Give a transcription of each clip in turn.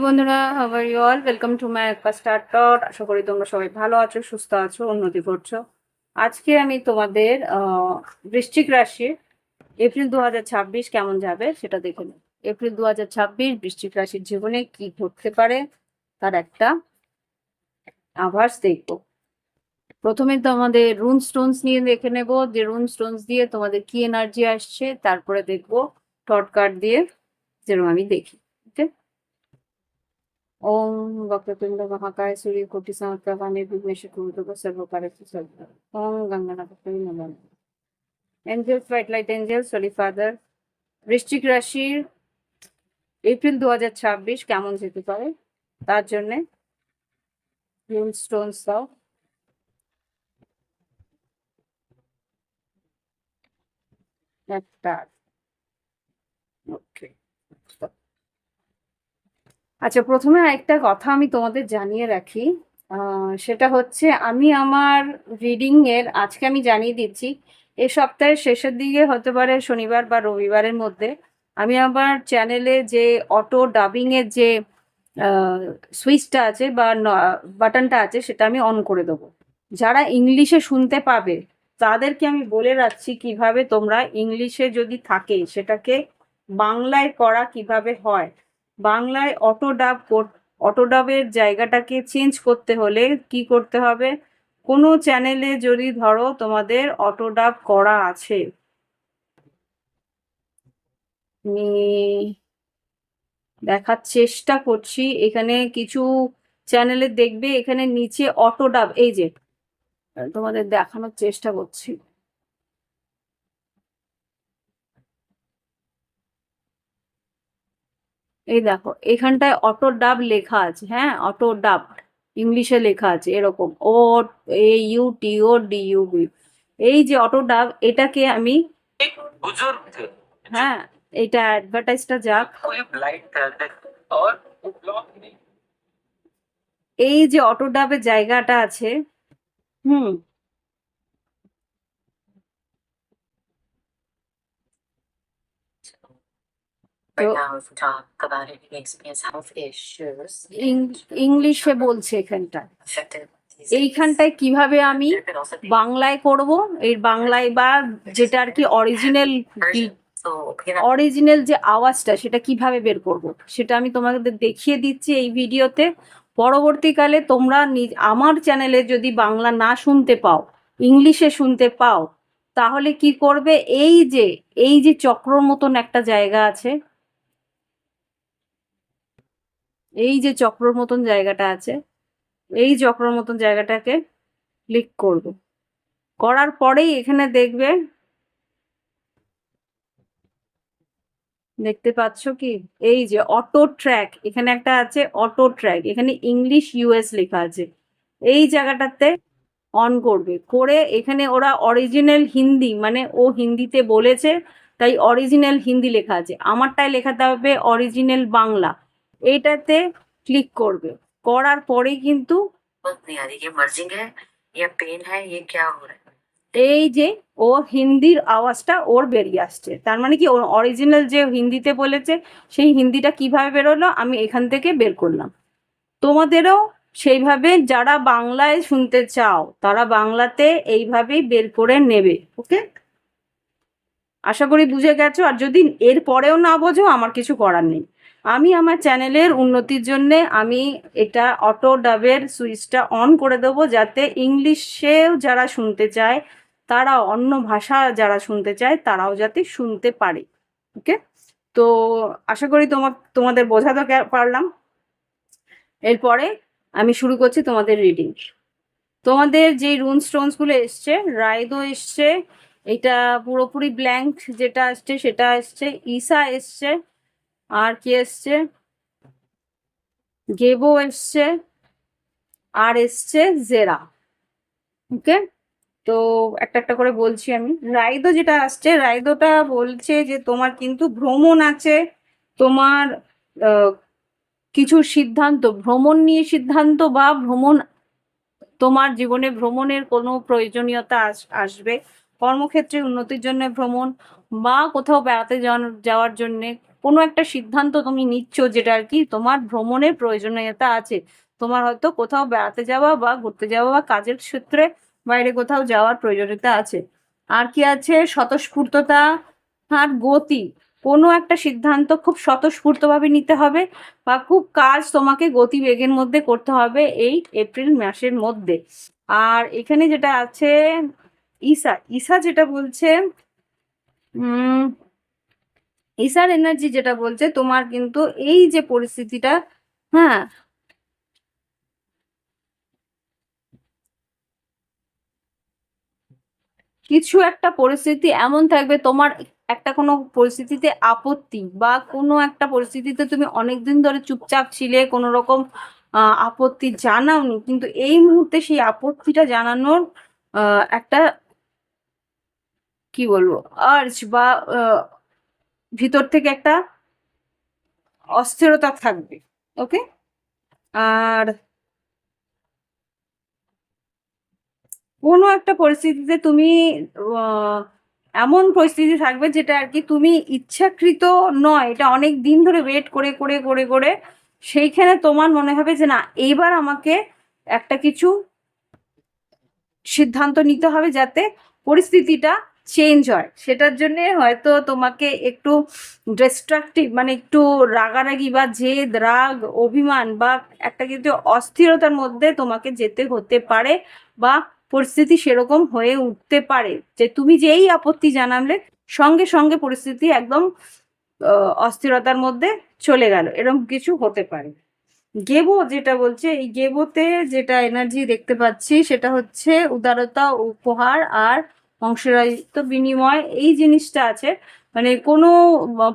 বন্ধুরা, how are you all? Welcome to my start dot. আশা করি তোমরা সবাই ভালো আছো, সুস্থ আছো, উন্নতি করছো। আজকে আমি তোমাদের বৃশ্চিক রাশির এপ্রিল 2026 কেমন যাবে সেটা দেখে নেব। এপ্রিল 2026 বৃশ্চিক রাশির জীবনে কি ঘটতে পারে তার একটা আভাস দেখবো। প্রথমে তোমাদের রুন স্টোনস নিয়ে দেখে নেব যে রুন স্টোনস দিয়ে তোমাদের কি এনার্জি আসছে, তারপরে দেখবো টট কার্ড দিয়ে, যেরকম আমি দেখি। ওকে। ओम वक्रतुंड महाकाय सूर्यकोटि समप्रभा निर्विघ्नं कुरु सर्वकार्येषु सर्वदा। ओम गंगानाथाय नमः। এঞ্জেলস হোয়াইট লাইট এঞ্জেলস হলি ফাদার, বৃশ্চিক রাশির এপ্রিল 2026 কেমন যেতে পারে তার জন্য রুন স্টোনস দাও। একটা ওকে। আচ্ছা, প্রথমে আরেকটা কথা আমি তোমাদের জানিয়ে রাখি, সেটা হচ্ছে আমি আমার রিডিং এর আজকে আমি জানিয়ে দিচ্ছি, এ সপ্তাহের শেষের দিকে হতে পারে শনিবার বা রবিবারের মধ্যে আমি আমার চ্যানেলে যে অটো ডাবিং এর যে সুইচটা আছে বা বাটনটা আছে সেটা আমি অন করে দেবো। যারা ইংলিশে শুনতে পাবে তাদেরকে আমি বলে রাখছি কিভাবে তোমরা ইংলিশে যদি থাকে সেটাকে বাংলায় করা কিভাবে হয়। বাংলায় অটো ডাবের জায়গাটাকে চেঞ্জ করতে হলে কি করতে হবে, কোনো চ্যানেলে যদি ধরো তোমাদের অটো ডাব করা আছে, আমি দেখার চেষ্টা করছি, এখানে কিছু চ্যানেলে দেখবে এখানে নিচে অটো ডাব, এই যে তোমাদের দেখানোর চেষ্টা করছি, এই দেখো এখানটায় অটো ডাব লেখা আছে। হ্যাঁ, অটো ডাব ইংলিশে লেখা আছে এরকম ও A U T O D U B. এই যে অটো ডাব, এটাকে আমি বুজুর্গ थे হ্যাঁ, এটা অ্যাডভার্টাইজটা যাক। এই যে অটো ডাবের জায়গাটা আছে, হুম, Right now, if we talk about any experience health issues, ইংলিশে বলছে এখানটা, এইখানটায় কিভাবে আমি বাংলায় করব, এই বাংলায় বা যেটা আর কি অরিজিনাল যে আওয়াজটা সেটা কিভাবে বের করব সেটা আমি তোমাদের দেখিয়ে দিচ্ছি এই ভিডিওতে। পরবর্তীকালে তোমরা আমার চ্যানেলে যদি বাংলা না শুনতে পাও, ইংলিশে শুনতে পাও, তাহলে কি করবে, এই যে চক্রর মতন একটা জায়গা আছে, এই যে চক্রর মতন জায়গাটা আছে, এই চক্রর মতন জায়গাটাকে ক্লিক করব। করার পরেই এখানে দেখবে, দেখতে পাচ্ছ কি, এই যে অটো ট্র্যাক এখানে একটা আছে, অটো ট্র্যাক এখানে ইংলিশ ইউএস লেখা আছে, এই জায়গাটাতে অন করবে। করে এখানে ওরা অরিজিনাল হিন্দি, মানে ও হিন্দিতে বলেছে তাই অরিজিনাল হিন্দি লেখা আছে, আমারটায় লেখাতে হবে অরিজিনাল বাংলা, এইটাতে ক্লিক করবে। করার পরেই কিন্তু এই যে ও হিন্দির আওয়াজটা ওর বেরিয়ে আসছে, তার মানে কি ওর অরিজিনাল যে হিন্দিতে বলেছে সেই হিন্দিটা কিভাবে বেরোলো আমি এখান থেকে বের করলাম। তোমাদেরও সেইভাবে যারা বাংলায় শুনতে চাও তারা বাংলাতে এইভাবেই বের করে নেবে। ওকে, আশা করি বুঝে গেছো। আর যদি এর পরেও না বোঝো আমার কিছু করার নেই, আমি আমার চ্যানেলের উন্নতির জন্যে আমি এটা অটো ডাবের সুইচটা অন করে দেবো, যাতে ইংলিশেও যারা শুনতে চায়, তারা অন্য ভাষা যারা শুনতে চায় তারাও যাতে শুনতে পারে। ওকে, তো আশা করি তোমাদের বোঝাতে পারলাম। এরপরে আমি শুরু করছি তোমাদের রিডিং। তোমাদের যে রুন স্টোনসগুলো এসছে, রাইদো এসছে, এটা পুরোপুরি ব্ল্যাঙ্ক যেটা আসছে সেটা আসছে, ইসা এসছে, আর কি এসছে, গেবো এসছে, আর এসছে জেরা। ওকে, তো একটা একটা করে বলছি আমি। রাইদো যেটা আসছে, রাইদোটা বলছে যে তোমার কিন্তু ভ্রমণ আছে, তোমার কিছু সিদ্ধান্ত, ভ্রমণ নিয়ে সিদ্ধান্ত বা ভ্রমণ, তোমার জীবনে ভ্রমণের কোনো প্রয়োজনীয়তা আসবে, কর্মক্ষেত্রে উন্নতির জন্য ভ্রমণ, বা কোথাও বেড়াতে যাওয়ার জন্যে কোনো একটা সিদ্ধান্ত তুমি নিচ্ছ যেটা আর কি তোমার ভ্রমণের প্রয়োজনীয়তা আছে, তোমার হয়তো কোথাও বেড়াতে যাওয়া বা ঘুরতে যাওয়া বা কাজের ক্ষেত্রে বাইরে কোথাও যাওয়ার প্রয়োজনীয়তা আছে। আর কি আছে, স্বতঃস্ফূর্ততা আর গতি, কোনো একটা সিদ্ধান্ত খুব স্বতঃস্ফূর্তভাবে নিতে হবে বা খুব কাজ তোমাকে গতিবেগের মধ্যে করতে হবে এই এপ্রিল মাসের মধ্যে। আর এখানে যেটা আছে ঈশা, ঈশা যেটা বলছে উম ঈশার এনার্জি যেটা বলছে তোমার কিন্তু এই যে পরিস্থিতিটা, হ্যাঁ, কিছু একটা পরিস্থিতি এমন থাকবে তোমার, একটা কোনো পরিস্থিতিতে আপত্তি বা কোনো একটা পরিস্থিতিতে তুমি অনেকদিন ধরে চুপচাপ ছিলে, কোনো রকম আপত্তি জানাওনি, কিন্তু এই মুহূর্তে সেই আপত্তিটা জানানোর একটা কি বলবো আর্জ বা ভিতর থেকে একটা অস্থিরতা থাকবে। ওকে, আর কোনো একটা পরিস্থিতিতে তুমি আহ, এমন পরিস্থিতি থাকবে যেটা আর কি তুমি ইচ্ছাকৃত নয়, এটা অনেক দিন ধরে ওয়েট করে করে করে করে সেইখানে তোমার মনে হবে যে না, এইবার আমাকে একটা কিছু সিদ্ধান্ত নিতে হবে যাতে পরিস্থিতিটা চেঞ্জ হয়। সেটার জন্য হয়তো তোমাকে একটু ডিস্ট্রাকটিভ মানে একটু রাগারাগি বা জেদ রাগ অভিমান বা একটা কিন্তু অস্থিরতার মধ্যে তোমাকে যেতে হতে পারে, বা পরিস্থিতি সেরকম হয়ে উঠতে পারে যে তুমি যেই আপত্তি জানালে সঙ্গে সঙ্গে পরিস্থিতি একদম অস্থিরতার মধ্যে চলে গেল, এরকম কিছু হতে পারে। গেবো যেটা বলছে, এই গেবোতে যেটা এনার্জি দেখতে পাচ্ছি সেটা হচ্ছে উদারতা, উপহার আর অংশীদারিত্ব বিনিময়, এই জিনিসটা আছে। মানে কোনো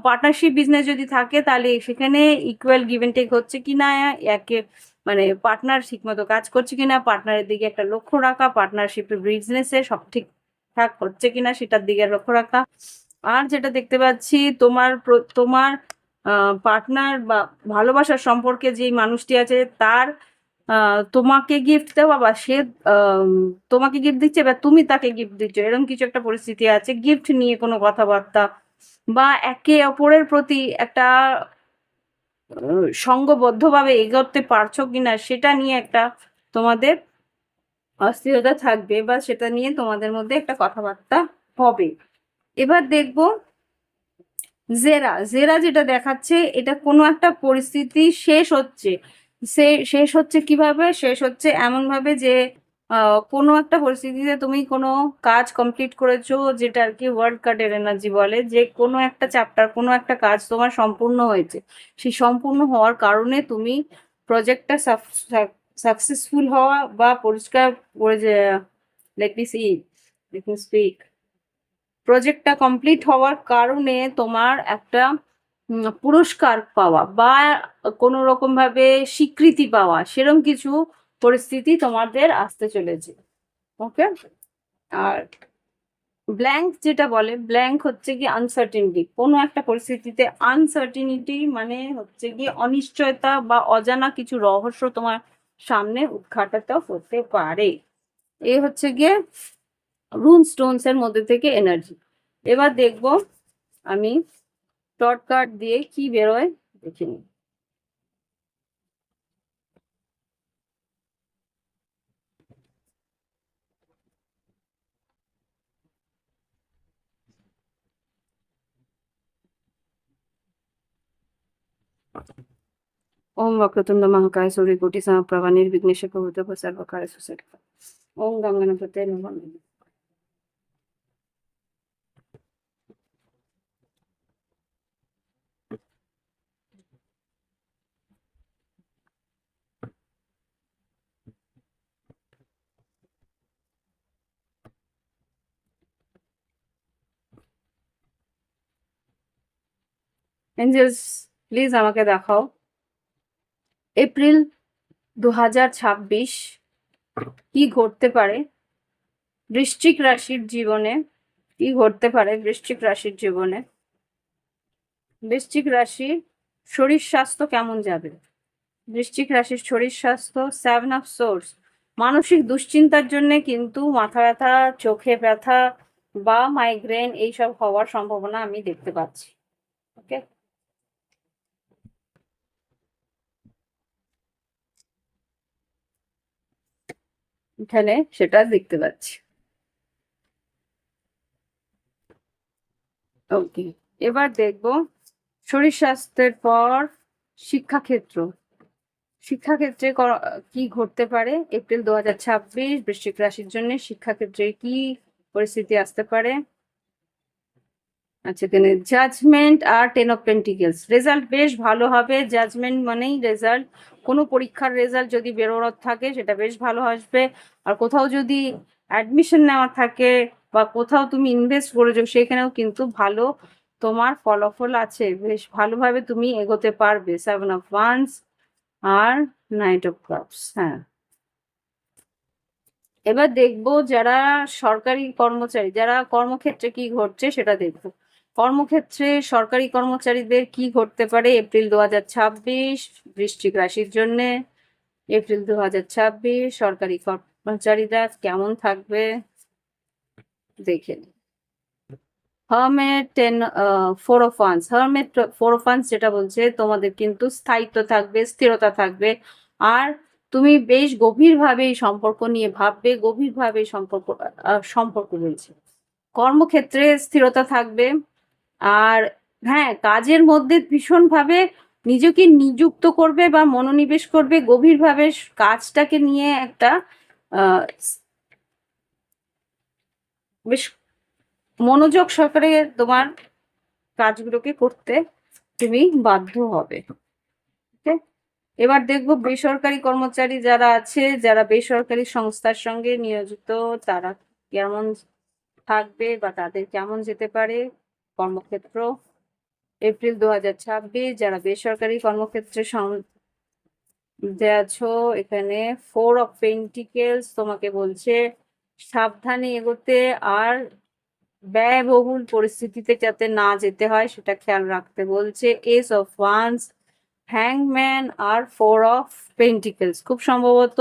পার্টনারশিপ বিজনেস যদি থাকে তাহলে সেখানে ইকুয়াল গিভ এন্ড টেক হচ্ছে কিনা, একে মানে পার্টনার ঠিক মতো কাজ করছে কিনা, পার্টনারের দিকে একটা লক্ষ্য রাখা, পার্টনারশিপের বিজনেসে সব ঠিকঠাক হচ্ছে কিনা সেটার দিকে লক্ষ্য রাখা। আর যেটা দেখতে পাচ্ছি তোমার তোমার পার্টনার বা ভালোবাসার সম্পর্কে যে মানুষটি আছে তার তোমাকে গিফট দেওয়া বা সে আম, তোমাকে গিফট দিচ্ছে বা তুমি তাকে গিফট দিচ্ছ, এরকম কিছু একটা পরিস্থিতি আছে। গিফট নিয়ে কোনো কথাবার্তা বা একে অপরের প্রতি একটা সঙ্গবদ্ধভাবে এগোতে পারছো কিনা সেটা নিয়ে একটা তোমাদের অস্থিরতা থাকবে বা সেটা নিয়ে তোমাদের মধ্যে একটা কথাবার্তা হবে। এবার দেখবো জেরা, জেরা যেটা দেখাচ্ছে এটা কোনো একটা পরিস্থিতি শেষ হচ্ছে, শেষ হচ্ছে কিভাবে, শেষ হচ্ছে এমন ভাবে যে কোনো একটা পরিস্থিতিতে তুমি কোনো কাজ কমপ্লিট করেছো, যেটা আর কি ওয়ার্ল্ড কার্ডের এনার্জি বলে যে কোনো একটা চ্যাপ্টার কোনো একটা কাজ তোমার সম্পূর্ণ হয়েছে, সেই সম্পূর্ণ হওয়ার কারণে তুমি প্রজেক্টটা সাকসেসফুল হওয়া বা পরিষ্কার করে যে let me see let me speak, প্রজেক্টটা কমপ্লিট হওয়ার কারণে তোমার একটা পুরস্কার পাওয়া বা কোনো রকম ভাবে স্বীকৃতি পাওয়া, সেরকম কিছু পরিস্থিতি তোমাদের আসতে চলেছে। ওকে, আর ব্ল্যাঙ্ক যেটা বলে, ব্ল্যাঙ্ক হচ্ছে কি আনসার্টিনিটি, কোনো একটা পরিস্থিতিতে আনসার্টিনিটি মানে হচ্ছে কি অনিশ্চয়তা বা অজানা কিছু রহস্য তোমার সামনে উদ্ঘাটিত হতে পারে। এ হচ্ছে গিয়ে রুন স্টোনস এর মধ্যে থেকে এনার্জি। এবার দেখবো আমি টট কার্ড দিয়ে কি বেরোয় দেখে নিই। ওম বক্রতুণ্ড মহাকায় সূর্যকোটি সমপ্রভা নির্বিঘ্নেশ প্রভূত সর্বকার্যেষু সর্বদা। ওম গং গণপতয়ে নমঃ। এঞ্জেলস প্লিজ আমাকে দেখাও এপ্রিল 2026 কি ঘটতে পারে বৃশ্চিক রাশির জীবনে, কি ঘটতে পারে বৃশ্চিক রাশির জীবনে। বৃশ্চিক রাশি শরীর স্বাস্থ্য কেমন যাবে, বৃশ্চিক রাশির শরীর স্বাস্থ্য, 7 অফ সোর্স, মানসিক দুশ্চিন্তার জন্য কিন্তু মাথা ব্যথা, চোখে ব্যথা বা মাইগ্রেন এইসব হওয়ার সম্ভাবনা আমি দেখতে পাচ্ছি। ওকে, এখানে সেটা দেখতে পাচ্ছি। ওকে, এবার দেখবো শরীর স্বাস্থ্যের পর শিক্ষাক্ষেত্র। শিক্ষাক্ষেত্রে কি ঘটতে পারে এপ্রিল 2026 বৃশ্চিক রাশির জন্য? শিক্ষাক্ষেত্রে কি পরিস্থিতি আসতে পারে? আচ্ছা, এখানে জাজমেন্ট আর 10 অফ পেন্টিকেলস। রেজাল্ট বেশ ভালো হবে। জাজমেন্ট মানেই রেজাল্ট, কোনো পরীক্ষার রেজাল্ট যদি বেরোনোর থাকে সেটা বেশ ভালো আসবে। আর কোথাও যদি অ্যাডমিশন নেওয়া থাকে বা কোথাও তুমি ইনভেস্ট করেছো সেখানেও কিন্তু ভালো তোমার ফলাফল আছে, বেশ ভালোভাবে তুমি এগোতে পারবে। 7 অফ ওয়ান্স আর 9 অফ কাপস। হ্যাঁ, এবার দেখবো যারা সরকারি কর্মচারী, যারা কর্মক্ষেত্রে কি ঘটছে সেটা দেখবো। কর্মক্ষেত্রে সরকারি কর্মচারীদের কি ঘটতে পারে এপ্রিল 2026 বৃশ্চিক রাশির জন্য? এপ্রিল 2026 সরকারি কর্মচারীরা কেমন থাকবে দেখে নিই। Hermit 4 of wands. Hermit 4 of wands যেটা বলছে তোমাদের কিন্তু স্থায়িত্ব থাকবে, স্থিরতা থাকবে, আর তুমি বেশ গভীরভাবে এই সম্পর্ক নিয়ে ভাববে, গভীরভাবে সম্পর্ক রয়েছে। কর্মক্ষেত্রে স্থিরতা থাকবে। আর হ্যাঁ, কাজের মধ্যে ভীষণভাবে নিজেকে নিযুক্ত করবে বা মনোনিবেশ করবে গভীরভাবে, কাজটাকে নিয়ে একটা আহ, বেশ মনোযোগ সহকারে তোমার কাজগুলোকে করতে তুমি বাধ্য হবে। ওকে, এবার দেখবো বেসরকারি কর্মচারী যারা আছে, যারা বেসরকারি সংস্থার সঙ্গে নিয়োজিত, তারা কেমন থাকবে বা তাদের কেমন যেতে পারে কর্মক্ষেত্র এপ্রিল 2026। যারা বেসরকারি কর্মক্ষেত্রে আছো, এখানে 4 অফ পেন্টিকেলস তোমাকে বলছে সাবধানে এগোতে আর ব্যয়বহুল পরিস্থিতিতে যাতে না যেতে হয় সেটা খেয়াল রাখতে বলছে। Ace-of-Wands, হ্যাংম্যান R 4 of pentacles. খুব সম্ভবত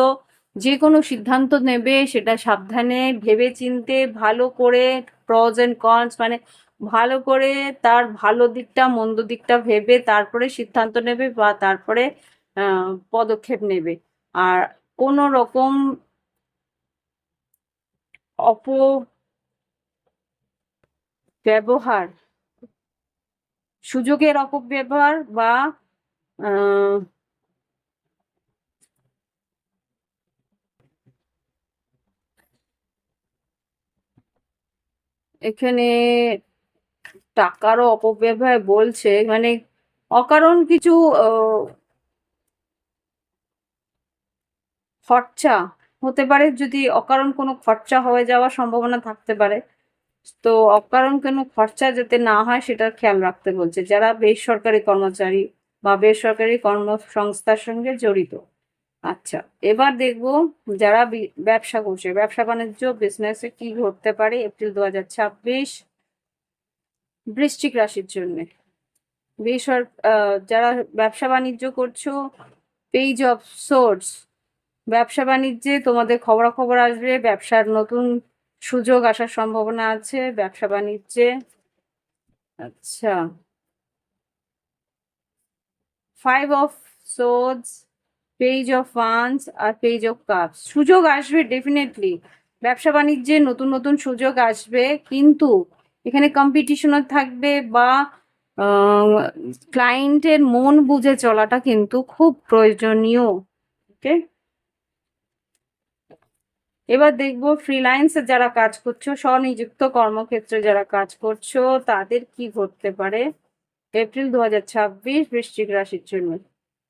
যে কোনো সিদ্ধান্ত নেবে সেটা সাবধানে ভেবে চিনতে ভালো করে, প্রজ এন্ড কনস মানে ভালো করে তার ভালো দিকটা মন্দ দিকটা ভেবে তারপরে সিদ্ধান্ত নেবে বা তারপরে পদক্ষেপ নেবে। আর কোনো রকম অপব্যবহার, সুযোগের অপব্যবহার বা আহ, এখানে টাকারও অপব্যবহার বলছে, মানে অকারণ কিছু খরচা হতে পারে, যদি অকারণ কোনো খরচা হয়ে যাওয়ার সম্ভাবনা থাকতে পারে। তো অকারণ কোনো খরচা যাতে না হয় সেটা খেয়াল রাখতে বলছে যারা বেসরকারি কর্মচারী বা বেসরকারি কর্মসংস্থার সঙ্গে জড়িত। আচ্ছা, এবার দেখবো যারা ব্যবসা করছে, ব্যবসা বাণিজ্য বিজনেসে কি ঘটতে পারে এপ্রিল 2026 বৃশ্চিক রাশির জন্য। যারা ব্যবসা বাণিজ্য করছো, পেজ অফ সোর্স। ব্যবসা বাণিজ্যে তোমাদের খবরাখবর আসবে, ব্যবসার নতুন সুযোগ আসার সম্ভাবনা আছে ব্যবসা বাণিজ্যে। আচ্ছা, 5 of swords, page of wands আর পেজ অফ কাপস। সুযোগ আসবে ডেফিনেটলি, ব্যবসা বাণিজ্যে নতুন নতুন সুযোগ আসবে, কিন্তু এখানে কম্পিটিশনও থাকবে বা ক্লায়েন্টের মন বুঝে চলাটা কিন্তু খুব প্রয়োজনীয়। ওকে, এবার দেখবো ফ্রিল্যান্সে যারা কাজ করছো, স্বনিযুক্ত কর্মক্ষেত্রে যারা কাজ করছো তাদের কি ঘটতে পারে এপ্রিল 2026 বৃশ্চিক রাশির জন্য।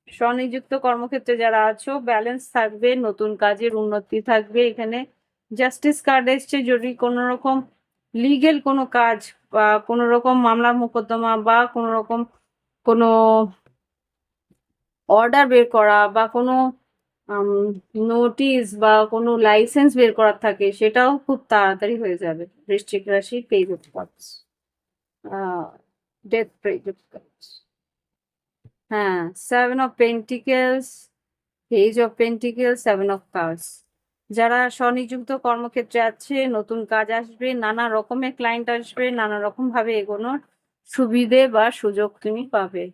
স্বনিযুক্ত কর্মক্ষেত্রে যারা আছো ব্যালেন্স থাকবে, নতুন কাজের উন্নতি থাকবে। এখানে জাস্টিস কার্ড এসছে, যদি কোনো রকম লিগেল কোনো কাজ বা কোনো রকম মামলা মোকদ্দমা বা কোনো রকম কোনো অর্ডার বের করা বা কোনো নোটিশ বা কোনো লাইসেন্স বের করার থাকে সেটাও খুব তাড়াতাড়ি হয়ে যাবে। বৃশ্চিক রাশি page of cups, death page of cups. হ্যাঁ, 7 of pentacles, page of pentacles, 7 of cups. যারা স্বনিযুক্ত কর্মক্ষেত্রে আছে নতুন কাজ আসবে, নানা রকমের ক্লায়েন্ট আসবে, নানা রকম ভাবে এগোনোর সুবিধে বা সুযোগ তুমি পাবে।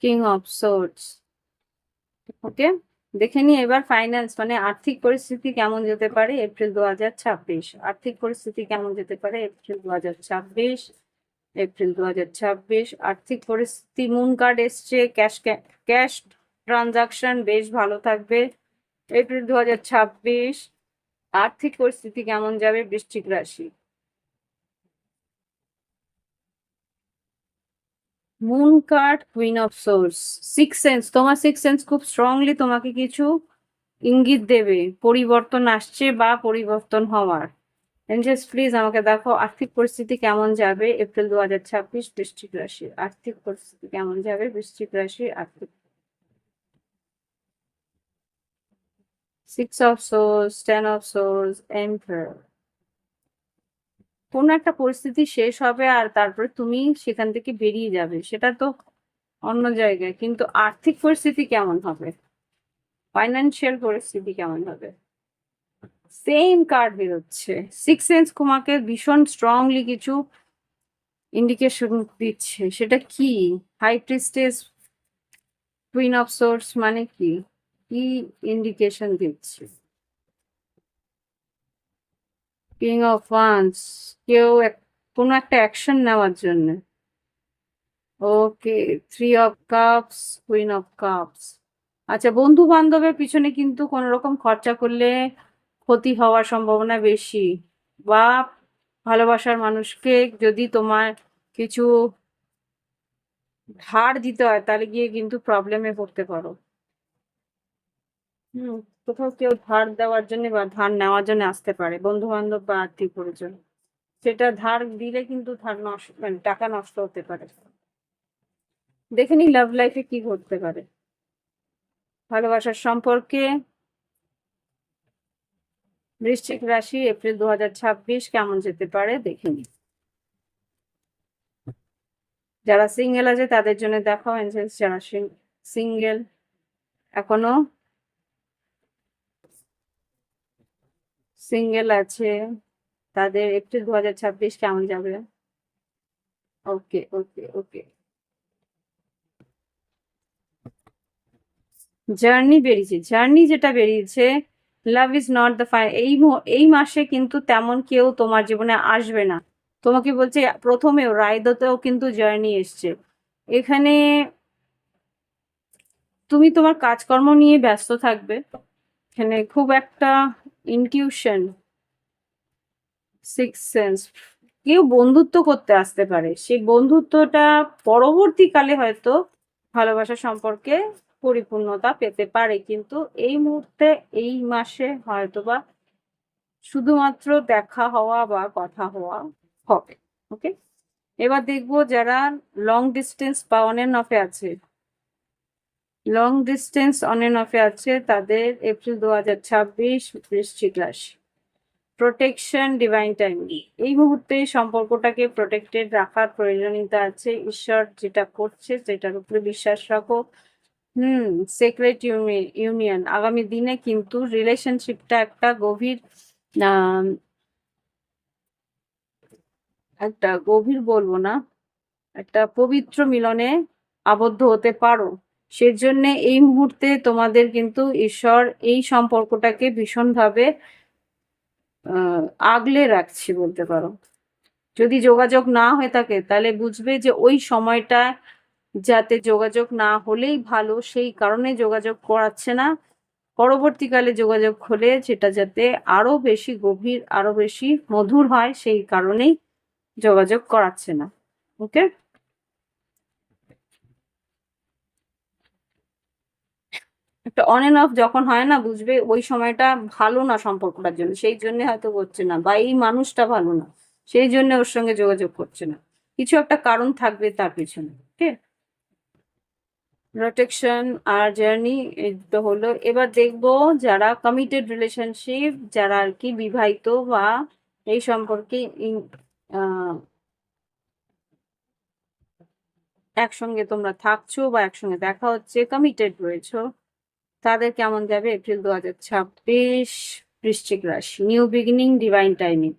King of swords. ওকে, দেখে নি এবার ফাইন্যান্স মানে আর্থিক পরিস্থিতি কেমন যেতে পারে এপ্রিল 2026। আর্থিক পরিস্থিতি কেমন যেতে পারে এপ্রিল 2026। এপ্রিল 2026 আর্থিক পরিস্থিতি, মুন কার্ড এসছে, ক্যাশ ক্যাশ ট্রানজাকশন বেশ ভালো থাকবে এপ্রিল 2026। আর্থিক পরিস্থিতি কেমন যাবে বৃশ্চিক রাশি। Moon card queen of source, six sense, তোমার সিক্স সেন্স খুব স্ট্রংলি তোমাকে কিছু ইঙ্গিত দেবে, পরিবর্তন আসছে বা পরিবর্তন হওয়ার। এঞ্জেলস প্লিজ আমাকে দেখো আর্থিক পরিস্থিতি কেমন যাবে এপ্রিল 2026 বৃশ্চিক রাশি। আর্থিক পরিস্থিতি কেমন যাবে বৃশ্চিক রাশি আর্থিক। Six of swords, ten of swords, emperor. কোন একটা পরিস্থিতি শেষ হবে আর তারপরে তুমি সেখান থেকে বেরিয়ে যাবে, সেটা তো অন্য জায়গায়, কিন্তু আর্থিক পরিস্থিতি কেমন হবে, ফাইন্যান্সিয়াল পরিস্থিতি কেমন হবে। সেম কার্ড বেরোচ্ছে, সিক্স সেন্স তোমাকে ভীষণ স্ট্রংলি কিছু ইন্ডিকেশন দিচ্ছে, সেটা কি। High priestess, queen of swords মানে কি, কি ইন্ডিকেশন দিচ্ছে। কিং অফ ওয়ান্স, কেউ কোনো একটা অ্যাকশন নেওয়ার জন্য। Okay, three of cups, queen of cups. আচ্ছা, বন্ধু বান্ধবের পিছনে কিন্তু কোনো রকম খরচা করলে ক্ষতি হওয়ার সম্ভাবনা বেশি, বা ভালোবাসার মানুষকে যদি তোমার কিছু ধার দিতে হয় তাহলে গিয়ে কিন্তু প্রবলেমে পড়তে পারো। কোথাও কেউ ধার দেওয়ার জন্য বা ধার নেওয়ার জন্য আসতে পারে, বন্ধু বান্ধব বা আত্মীয় পরিজন, সেটা ধার দিলে কিন্তু ধার নষ্ট মানে টাকা নষ্ট হতে পারে। দেখে নি লাভ লাইফে কি ঘটতে পারে, ভালোবাসার সম্পর্কে বৃশ্চিক রাশি এপ্রিল 2026 কেমন যেতে পারে দেখে নি। যারা সিঙ্গেল আছে তাদের জন্য দেখাও এঞ্জেলস, যারা সিঙ্গেল এখনো সিঙ্গেল আছে তাদের এপ্রিল 2026 কেমন যাবে। ওকে ওকে ওকে, জার্নি বেরিয়েছে, জার্নি যেটা বেরিয়েছে, love is not the fine. এই মাসে কিন্তু তেমন কেউ তোমার জীবনে আসবে না, তোমাকে বলছে প্রথমেও রায়দতেও কিন্তু জার্নি এসছে। এখানে তুমি তোমার কাজকর্ম নিয়ে ব্যস্ত থাকবে, এখানে খুব একটা ইনটিউশন, সিক্স সেন্স, কেউ বন্ধুত্ব করতে আসতে পারে, সেই বন্ধুত্বটা পরবর্তীকালে হয়তো ভালোবাসা সম্পর্কে পরিপূর্ণতা পেতে পারে, কিন্তু এই মুহূর্তে এই মাসে হয়তোবা শুধুমাত্র দেখা হওয়া বা কথা হওয়া হবে। ওকে, এবার দেখবো যারা লং ডিস্টেন্স বা অন এন্ড অফে আছে, লং ডিস্টেন্স অন এন্ড অফে আছে তাদের এপ্রিল 2026 বৃশ্চিক রাশি। প্রোটেকশন, ডিভাইন টাইম, এই মুহূর্তে সম্পর্কটাকে প্রোটেক্টেড রাখার প্রয়োজনীয়তা আছে। ঈশ্বর যেটা করছে সেটার উপরে বিশ্বাস রাখো। সিক্রেট ইউনিয়ন, আগামী দিনে কিন্তু রিলেশনশিপটা একটা গভীর একটা গভীর বলবো না, একটা পবিত্র মিলনে আবদ্ধ হতে পারো। সেজন্য এই মুহূর্তে তোমাদের কিন্তু ঈশ্বর এই সম্পর্কটাকে ভীষণভাবে আগলে রাখছি বলতে পারো। যদি যোগাযোগ না হয়ে থাকে তাহলে বুঝবে যে ওই সময়টা যাতে যোগাযোগ না হলেই ভালো, সেই কারণে যোগাযোগ করাচ্ছে না। পরবর্তীকালে যোগাযোগ হলে সেটা যাতে আরো বেশি গভীর, আরো বেশি মধুর হয়, সেই কারণেই যোগাযোগ করাচ্ছে না। ওকে, একটা অন এন্ড অফ যখন হয় না, বুঝবে ওই সময়টা ভালো না সম্পর্কটার জন্য, সেই জন্য হয়তো করছে না, বা এই মানুষটা ভালো না সেই জন্য ওর সঙ্গে যোগাযোগ করছে না, কিছু একটা কারণ থাকবে তার পিছনে। ওকে, প্রোটেকশন আর জার্নি তো হলো। এবার দেখবো যারা কমিটেড রিলেশনশিপ, যারা আর কি বিবাহিত বা এই সম্পর্কে একসঙ্গে তোমরা থাকছো বা একসঙ্গে দেখা হচ্ছে, কমিটেড রয়েছো, তাদের কেমন যাবে এপ্রিল 2026 বৃশ্চিক রাশি। নিউ বিগিনিং, ডিভাইন টাইমিং,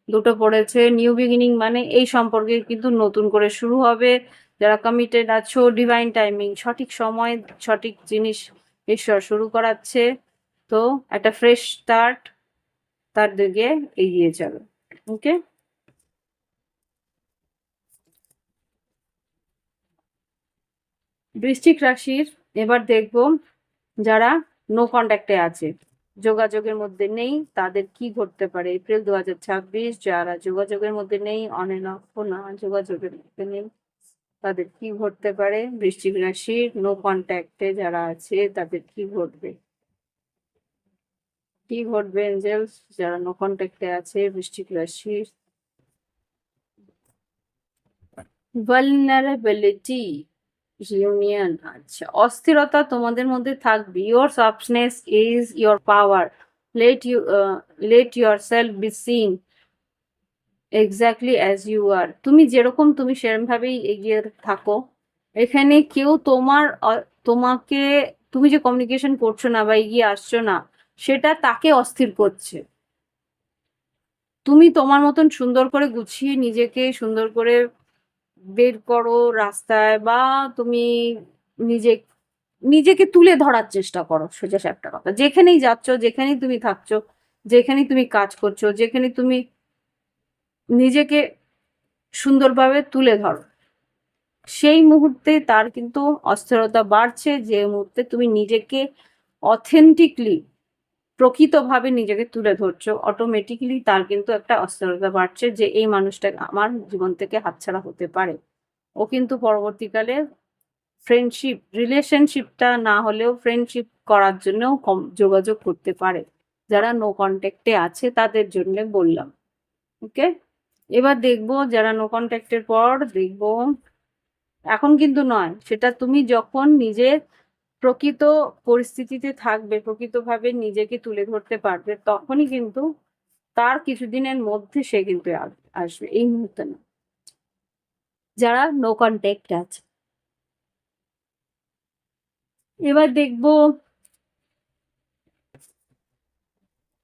দুটো পড়েছে। নিউ বিগিনিং মানে এই সম্পর্কে কিন্তু নতুন করে শুরু হবে। যারা কমিটেড আছো, ডিভাইন টাইমিং, সঠিক সময় সঠিক জিনিস ঈশ্বর শুরু করাচ্ছে, তো একটা ফ্রেশ স্টার্ট, তার দিকে এগিয়ে চলো। ওকে, বৃশ্চিক রাশির এবার দেখব যারা নো কন্ট্যাক্টে আছে, যোগাযোগের মধ্যে নেই, তাদের কি ঘটতে পারে এপ্রিল 2026। যারা যোগাযোগের মধ্যে নেই, না যোগাযোগের মধ্যে নেই, তাদের কি ঘটতে পারে? বৃশ্চিক রাশির নো কন্ট্যাক্টে যারা আছে তাদের কি ঘটবে? কি ঘটবে এঞ্জেলস যারা নো কন্ট্যাক্টে আছে বৃশ্চিক রাশির? ভালনারেবিলিটি, ইউনিয়ন, আচ্ছা, অস্থিরতা তোমাদের মধ্যে থাকবে। Your softness is your power, let yourself be seen exactly as you are. তুমি যেরকম তুমি সেরকম ভাবেই এগিয়ে থাকো। এখানে কেউ তোমাকে, তুমি যে কমিউনিকেশন করছো না বা এগিয়ে আসছো না, সেটা তাকে অস্থির করছে। তুমি তোমার মতন সুন্দর করে গুছিয়ে নিজেকে সুন্দর করে বের করো রাস্তায়, বা তুমি নিজে নিজেকে তুলে ধরার চেষ্টা করো। সোজা একটা কথা, যেখানেই যাচ্ছ, যেখানেই তুমি থাকছো, যেখানেই তুমি কাজ করছো, যেখানে তুমি নিজেকে সুন্দরভাবে তুলে ধরো, সেই মুহূর্তে তার কিন্তু অস্থিরতা বাড়ছে। যে মুহূর্তে তুমি নিজেকে অথেন্টিকলি, প্রকৃতভাবে নিজেকে তুলে ধরছো, অটোমেটিক্যালি তার কিন্তু একটা অস্থিরতা বাড়ছে যে এই মানুষটা আমার জীবন থেকে হাতছাড়া হতে পারে। ও কিন্তু পরবর্তীকালে ফ্রেন্ডশিপ, রিলেশনশিপটা না হলেও ফ্রেন্ডশিপ করার জন্যও যোগাযোগ করতে পারে। যারা নো কন্ট্যাক্টে আছে তাদের জন্য বললাম। ওকে, এবার দেখবো যারা নো কন্ট্যাক্টের পর দেখবো, এখন কিন্তু নয়, সেটা তুমি যখন নিজের প্রকৃত পরিস্থিতিতে থাকবে, প্রকৃতভাবে নিজেকে তুলে ধরতে পারবে, তখনই কিন্তু তার কিছুদিনের মধ্যে সে কিন্তু আসবে, এই মুহূর্তে না। যারা নো কন্ট্যাক্ট আছে, এবার দেখবো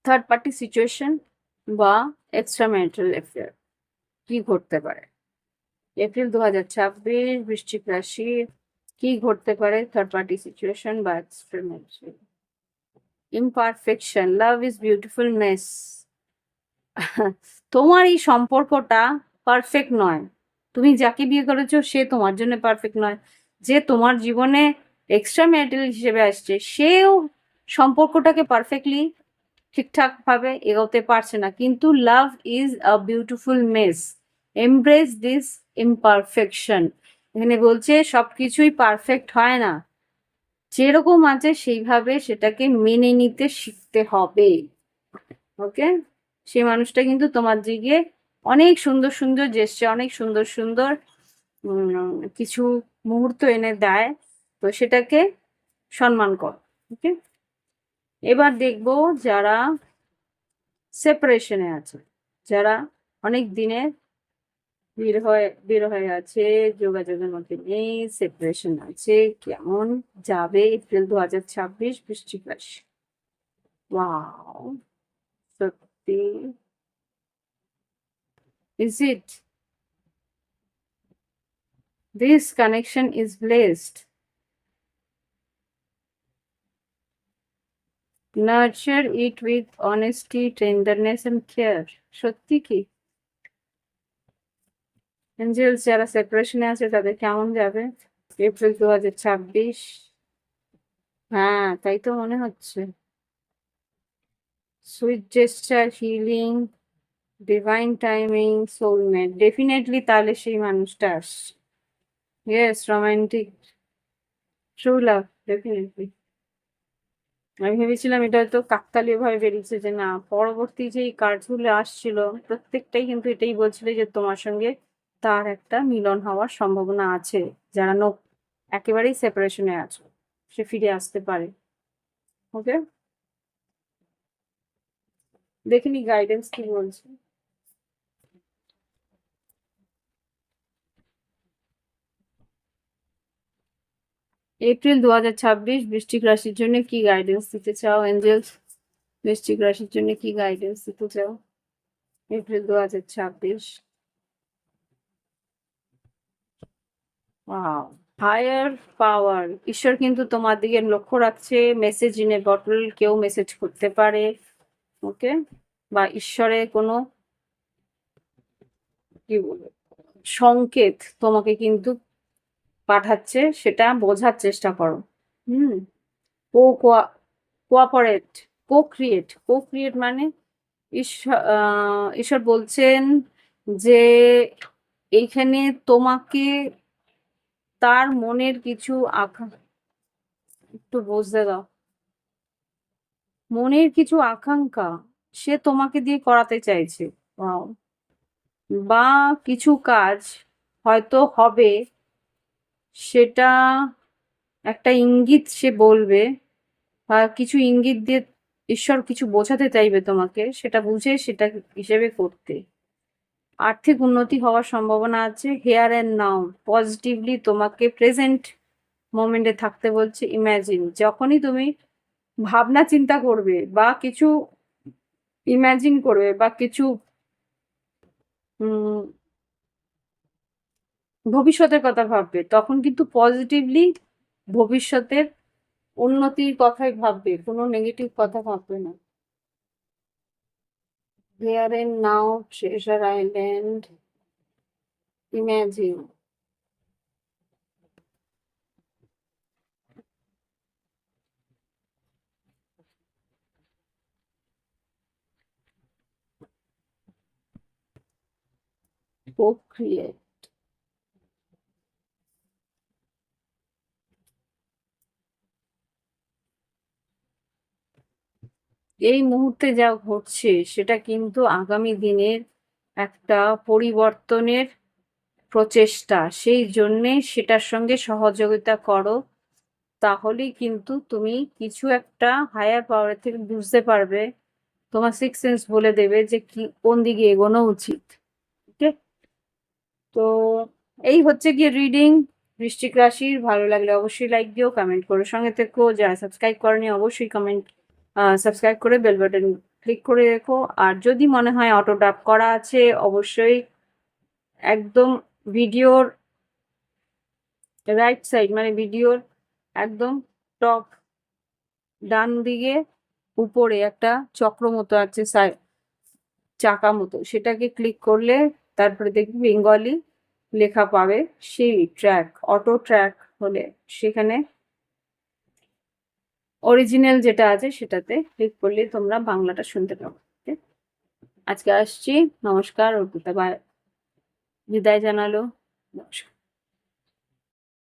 থার্ড পার্টি সিচুয়েশন বা এক্সট্রা ম্যারিটাল অ্যাফেয়ার কি ঘটতে পারে এপ্রিল 2026 বৃশ্চিক রাশি। কি ঘটতে পারে থার্ড পার্টি সিচুয়েশন বা extra marital? Imperfection, love is beautifulness. তোমার এই সম্পর্কটা পারফেক্ট নয়। তুমি যাকে বিয়ে করেছো সে তোমার জন্য পারফেক্ট নয়। যে তোমার জীবনে এক্সট্রা ম্যারিটাল হিসেবে আসছে, সেও সম্পর্কটাকে পারফেক্টলি ঠিকঠাক ভাবে এগোতে পারছে না। কিন্তু love is a beautiful mess, embrace this imperfection. এখানে বলছে সবকিছুই পারফেক্ট হয় না, যেরকম আছে সেইভাবে সেটাকে মেনে নিতে শিখতে হবে। ওকে, সেই মানুষটা কিন্তু তোমার দিকে অনেক সুন্দর সুন্দর জেস্চার, অনেক সুন্দর সুন্দর কিছু মুহূর্ত এনে দেয়, তো সেটাকে সম্মান কর। ওকে, এবার দেখবো যারা সেপারেশনে আছে, যারা অনেক দিনের বের হয়ে আছে, যোগাযোগের মধ্যে নেই, সেপারেশন আছে, কেমন যাবে এপ্রিল 2026 বৃশ্চিক রাশি? ওয়াও, সত্যি, is it? This connection is blessed, nurture it with honesty, tenderness and care. সত্যি কি এঞ্জেলস যারা সেপারেশনে আছে তাদের কেমন যাবে এপ্রিল 2026? হ্যাঁ, তাই তো মনে হচ্ছে। Sweet gesture, healing, divine timing, soulmate, definitely তাহলে সেই মানুষটা আসছে। Yes, romantic, true love, definitely. আমি ভেবেছিলাম এটা হয়তো কাকতালীয় ভাবে বেরিয়েছে, যে না, পরবর্তী যে কার্ডগুলো আসছিল প্রত্যেকটাই কিন্তু এটাই বলছিল যে তোমার সঙ্গে তার একটা মিলন হওয়ার সম্ভাবনা আছে। যারা একেবারেই সেপারেশনে আছো, সে ফিরে আসতে পারে। ওকে, দেখিনি গাইডেন্স কি বলছে। এপ্রিল 2026 বৃশ্চিক রাশির জন্য কি গাইডেন্স দিতে চাও এঞ্জেলস? বৃশ্চিক রাশির জন্য কি গাইডেন্স দিতে চাও এপ্রিল 2026? ওয়াও, হায়ার পাওয়ার, ঈশ্বর কিন্তু তোমার দিকে লক্ষ্য রাখছে। মেসেজ ইন এ বটল, কেউ মেসেজ করতে পারে, ওকে? বা ঈশ্বরের কোনো কি বলবো সংকেত তোমাকে কিন্তু পাঠাচ্ছে, সেটা বোঝার চেষ্টা করো। হুম। কোঅপারেট, কো ক্রিয়েট মানে ঈশ্বর বলছেন যে এইখানে তোমাকে তার মনের কিছু একটু বুঝতে দাও, মনের কিছু আকাঙ্ক্ষা সে তোমাকে দিয়ে করাতে চাইছে। Wow. বা কিছু কাজ হয়তো হবে, সেটা একটা ইঙ্গিত সে বলবে, বা কিছু ইঙ্গিত দিয়ে ঈশ্বর কিছু বোঝাতে চাইবে তোমাকে, সেটা বুঝে সেটা হিসেবে করতে। আর্থিক উন্নতি হওয়ার সম্ভাবনা আছে। হেয়ার অ্যান্ড নাও, পজিটিভলি তোমাকে প্রেজেন্ট মোমেন্টে থাকতে বলছে। ইম্যাজিন, যখনই তুমি ভাবনা চিন্তা করবে বা কিছু ইম্যাজিন করবে বা কিছু উম, ভবিষ্যতের কথা ভাববে, তখন কিন্তু পজিটিভলি ভবিষ্যতের উন্নতির কথাই ভাববে, কোনো নেগেটিভ কথা ভাববে না। Here and now, treasure island, imagine. প্রক্রিয়া, এই মুহূর্তে যা ঘটছে সেটা কিন্তু আগামী দিনের একটা পরিবর্তনের প্রচেষ্টা, সেই জন্যে সেটার সঙ্গে সহযোগিতা করো। তাহলেই কিন্তু তুমি কিছু একটা হায়ার পাওয়ার থেকে বুঝতে পারবে, তোমার সিক্স সেন্স বলে দেবে যে কি কোন দিকে এগোনো উচিত। ওকে? তো এই হচ্ছে গিয়ে রিডিং বৃশ্চিক রাশির। ভালো লাগলে অবশ্যই লাইক দিও, কমেন্ট করো, সঙ্গে থেকো। যারা সাবস্ক্রাইব করেনি অবশ্যই সাবস্ক্রাইব করে বেল বাটন ক্লিক করে রেখো। আর যদি মনে হয় অটো ডাব করা আছে, অবশ্যই একদম ভিডিওর রাইট সাইড, মানে ভিডিওর একদম টপ ডান দিকে উপরে একটা চক্র মতো আছে, চাকা মতো, সেটাকে ক্লিক করলে তারপরে দেখবি বেঙ্গলি লেখা পাবে। সেই ট্র্যাক, অটো ট্র্যাক হলে সেখানে অরিজিনাল যেটা আছে সেটাতে ক্লিক করলে তোমরা বাংলাটা শুনতে পাবে। Okay? আজকে আসছি। নমস্কার, অর্পিতা বিদায় জানালো। নমস্কার।